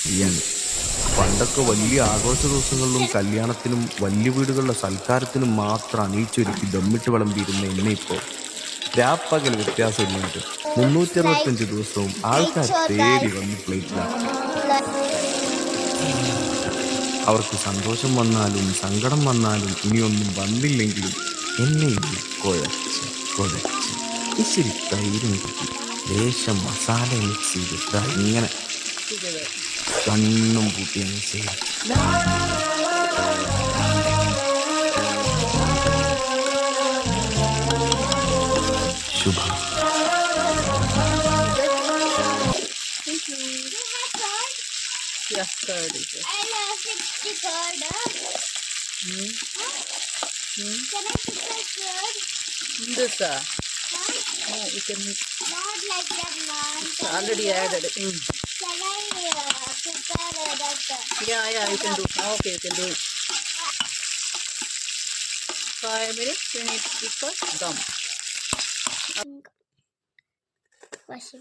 ചെയ്യാൻ. പണ്ടൊക്കെ വലിയ ആഘോഷ ദിവസങ്ങളിലും കല്യാണത്തിനും വലിയ വീടുകളിലെ സൽക്കാരത്തിനും മാത്രം അണിയിച്ചൊരുക്കി ദമ്മിട്ട് വിളമ്പിയിരുന്ന എന്നെ ഇപ്പോൾ രാപ്പകൽ വ്യത്യാസമില്ലാതെ 365 ദിവസവും ആൾക്കാർ തേടി വന്ന് പ്ലേറ്റിലാക്കും. അവർക്ക് സന്തോഷം വന്നാലും സങ്കടം വന്നാലും ഇനിയൊന്നും വന്നില്ലെങ്കിലും എന്നെ ഇത് കുഴച്ച് കുഴച്ച് ഇച്ചിരി തൈരും കുത്തി ലേശം മസാല മിക്സ് ചെയ്തിട്ട് ഇങ്ങനെ കണ്ണും പൂട്ടി അങ്ങ് ചെയ്യും. ശുഭം. Yes, curd is it? I love it, the curd. Hmm? Hmm? Can I put the curd? This, Huh? no, you can Not like that, Mom. already added it. Mm. Can I prepare that? Yeah, you can do. Okay, you can do it. 5 minutes, you need to keep a dum. പക്ഷെ